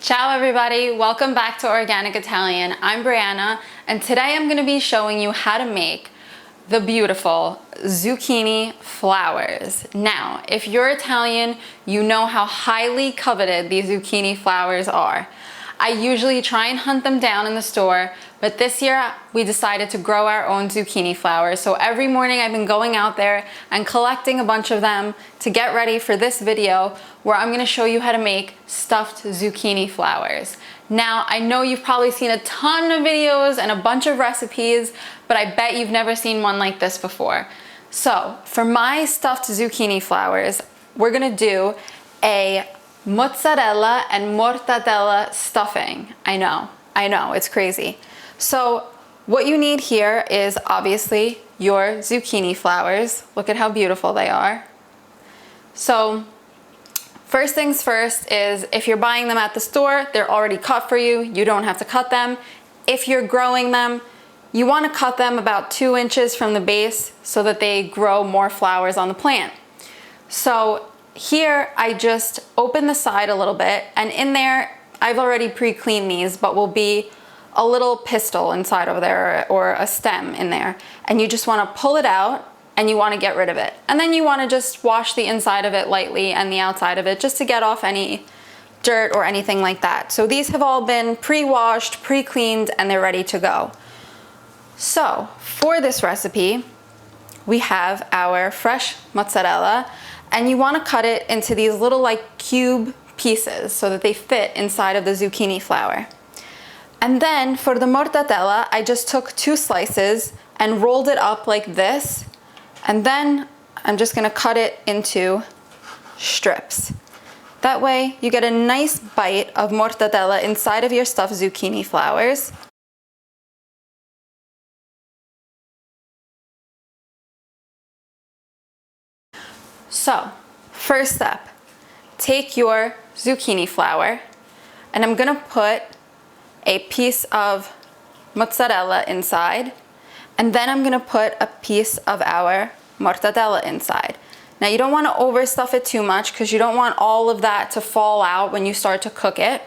Ciao everybody, welcome back to Organic Italian. I'm Brianna and today I'm going to be showing you how to make the beautiful zucchini flowers. Now, if you're Italian, you know how highly coveted these zucchini flowers are. I usually try and hunt them down in the store, but this year we decided to grow our own zucchini flowers. So every morning I've been going out there and collecting a bunch of them to get ready for this video where I'm gonna show you how to make stuffed zucchini flowers. Now, I know you've probably seen a ton of videos and a bunch of recipes, but I bet you've never seen one like this before. So for my stuffed zucchini flowers, we're gonna do a mozzarella and mortadella stuffing. I know, it's crazy. So what you need here is obviously your zucchini flowers. Look at how beautiful they are. So first things first is if you're buying them at the store, they're already cut for you. You don't have to cut them. If you're growing them, you want to cut them about 2 inches from the base so that they grow more flowers on the plant. So here I just open the side a little bit, and in there I've already pre-cleaned these, but will be a little pistil inside over there or a stem in there, and you just want to pull it out and you want to get rid of it, and then you want to just wash the inside of it lightly and the outside of it just to get off any dirt or anything like that. So these have all been pre-washed, pre-cleaned, and they're ready to go. So for this recipe we have our fresh mozzarella, and you want to cut it into these little like cube pieces so that they fit inside of the zucchini flower. And then for the mortadella, I just took 2 slices and rolled it up like this, and then I'm just going to cut it into strips. That way you get a nice bite of mortadella inside of your stuffed zucchini flowers. So, first step, take your zucchini flower, and I'm gonna put a piece of mozzarella inside, and then I'm gonna put a piece of our mortadella inside. Now you don't wanna overstuff it too much because you don't want all of that to fall out when you start to cook it.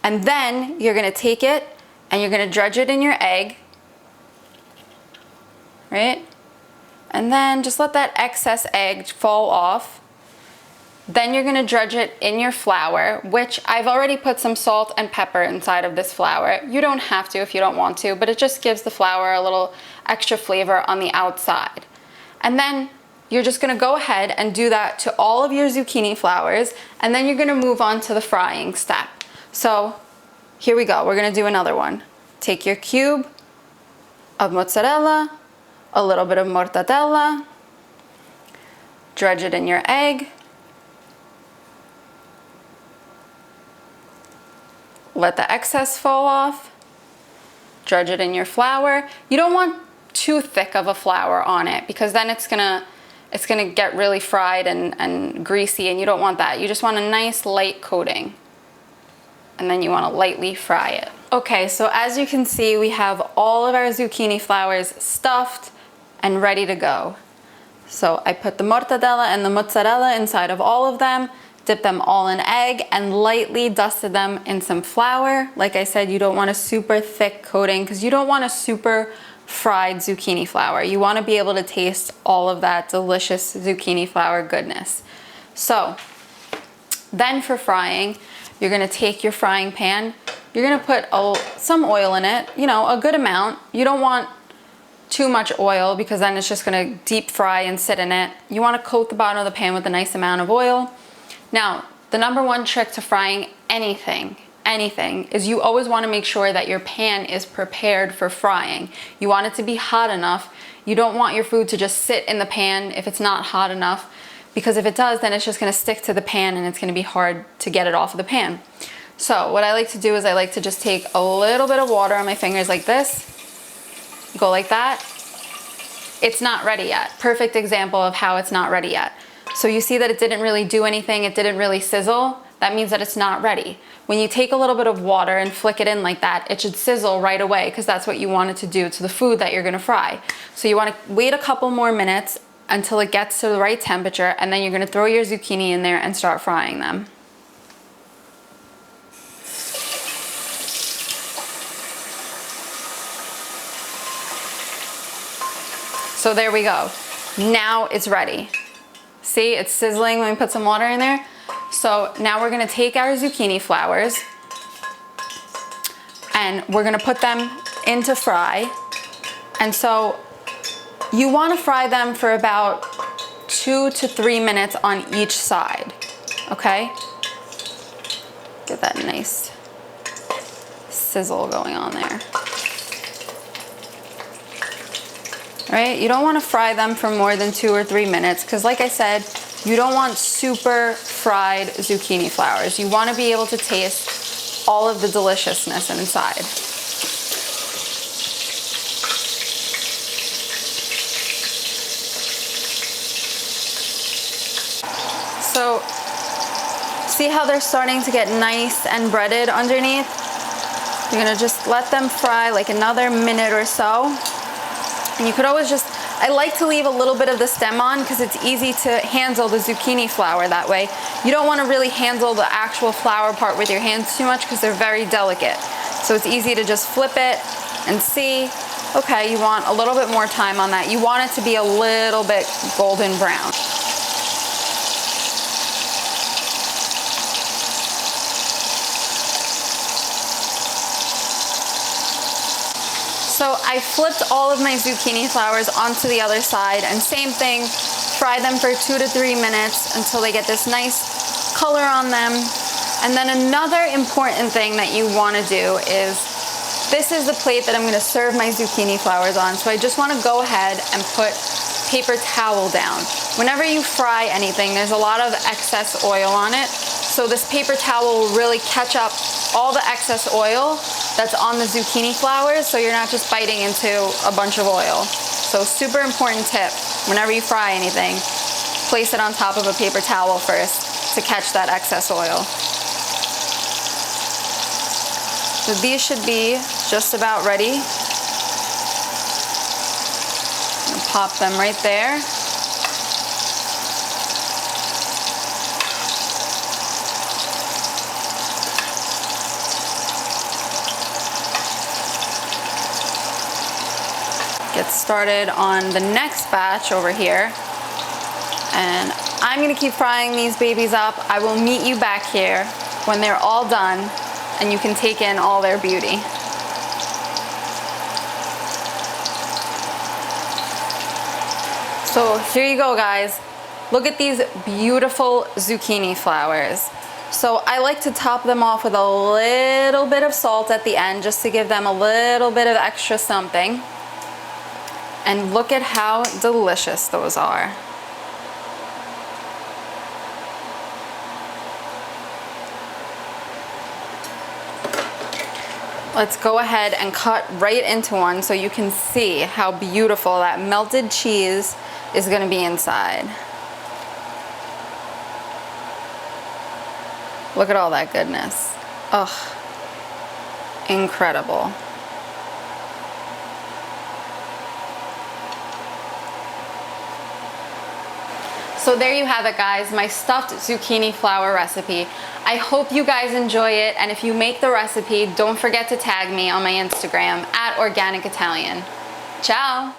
And then you're gonna take it and you're gonna dredge it in your egg, right? And then just let that excess egg fall off. Then you're gonna dredge it in your flour, which I've already put some salt and pepper inside of this flour. You don't have to if you don't want to, but it just gives the flour a little extra flavor on the outside. And then you're just gonna go ahead and do that to all of your zucchini flowers, and then you're gonna move on to the frying step. So here we go, we're gonna do another one. Take your cube of mozzarella, a little bit of mortadella, dredge it in your egg, let the excess fall off, dredge it in your flour. You don't want too thick of a flour on it because then it's gonna get really fried and greasy, and you don't want that. You just want a nice light coating, and then you want to lightly fry it. Okay, so as you can see, we have all of our zucchini flowers stuffed and ready to go. So I put the mortadella and the mozzarella inside of all of them, dipped them all in egg, and lightly dusted them in some flour. Like I said, you don't want a super thick coating because you don't want a super fried zucchini flower. You want to be able to taste all of that delicious zucchini flower goodness. So then for frying, you're going to take your frying pan, you're going to put some oil in it, you know, a good amount. You don't want too much oil because then it's just going to deep fry and sit in it. You want to coat the bottom of the pan with a nice amount of oil. Now, the number one trick to frying anything is you always want to make sure that your pan is prepared for frying. You want it to be hot enough. You don't want your food to just sit in the pan if it's not hot enough, because if it does, then it's just going to stick to the pan and it's going to be hard to get it off of the pan. So what I like to do is I like to just take a little bit of water on my fingers like this, go like that. It's not ready yet. Perfect example of how it's not ready yet. So you see that it didn't really do anything, it didn't really sizzle. That means that it's not ready. When you take a little bit of water and flick it in like that, it should sizzle right away because that's what you want it to do to the food that you're gonna fry. So you wanna wait a couple more minutes until it gets to the right temperature, and then you're gonna throw your zucchini in there and start frying them. So there we go. Now it's ready. See, it's sizzling when we put some water in there. So now we're gonna take our zucchini flowers and we're gonna put them into fry. And so you wanna fry them for about 2 to 3 minutes on each side, okay? Get that nice sizzle going on there. All right, you don't wanna fry them for more than 2 or 3 minutes because like I said, you don't want super fried zucchini flowers. You wanna be able to taste all of the deliciousness inside. So, see how they're starting to get nice and breaded underneath? You're gonna just let them fry like another minute or so. And you could always just, I like to leave a little bit of the stem on because it's easy to handle the zucchini flower that way. You don't wanna really handle the actual flower part with your hands too much because they're very delicate. So it's easy to just flip it and see, okay, you want a little bit more time on that. You want it to be a little bit golden brown. So I flipped all of my zucchini flowers onto the other side and same thing, fry them for 2 to 3 minutes until they get this nice color on them. And then another important thing that you wanna do is, this is the plate that I'm gonna serve my zucchini flowers on. So I just wanna go ahead and put paper towel down. Whenever you fry anything, there's a lot of excess oil on it. So this paper towel will really catch up all the excess oil that's on the zucchini flowers, so you're not just biting into a bunch of oil. So super important tip, whenever you fry anything, place it on top of a paper towel first to catch that excess oil. So these should be just about ready. I'm gonna pop them right there. Get started on the next batch over here. And I'm gonna keep frying these babies up. I will meet you back here when they're all done and you can take in all their beauty. So here you go, guys. Look at these beautiful zucchini flowers. So I like to top them off with a little bit of salt at the end just to give them a little bit of extra something. And look at how delicious those are. Let's go ahead and cut right into one so you can see how beautiful that melted cheese is going to be inside. Look at all that goodness. Ugh, incredible. So there you have it, guys, my stuffed zucchini flower recipe. I hope you guys enjoy it, and if you make the recipe, don't forget to tag me on my Instagram @organicitalian. Ciao!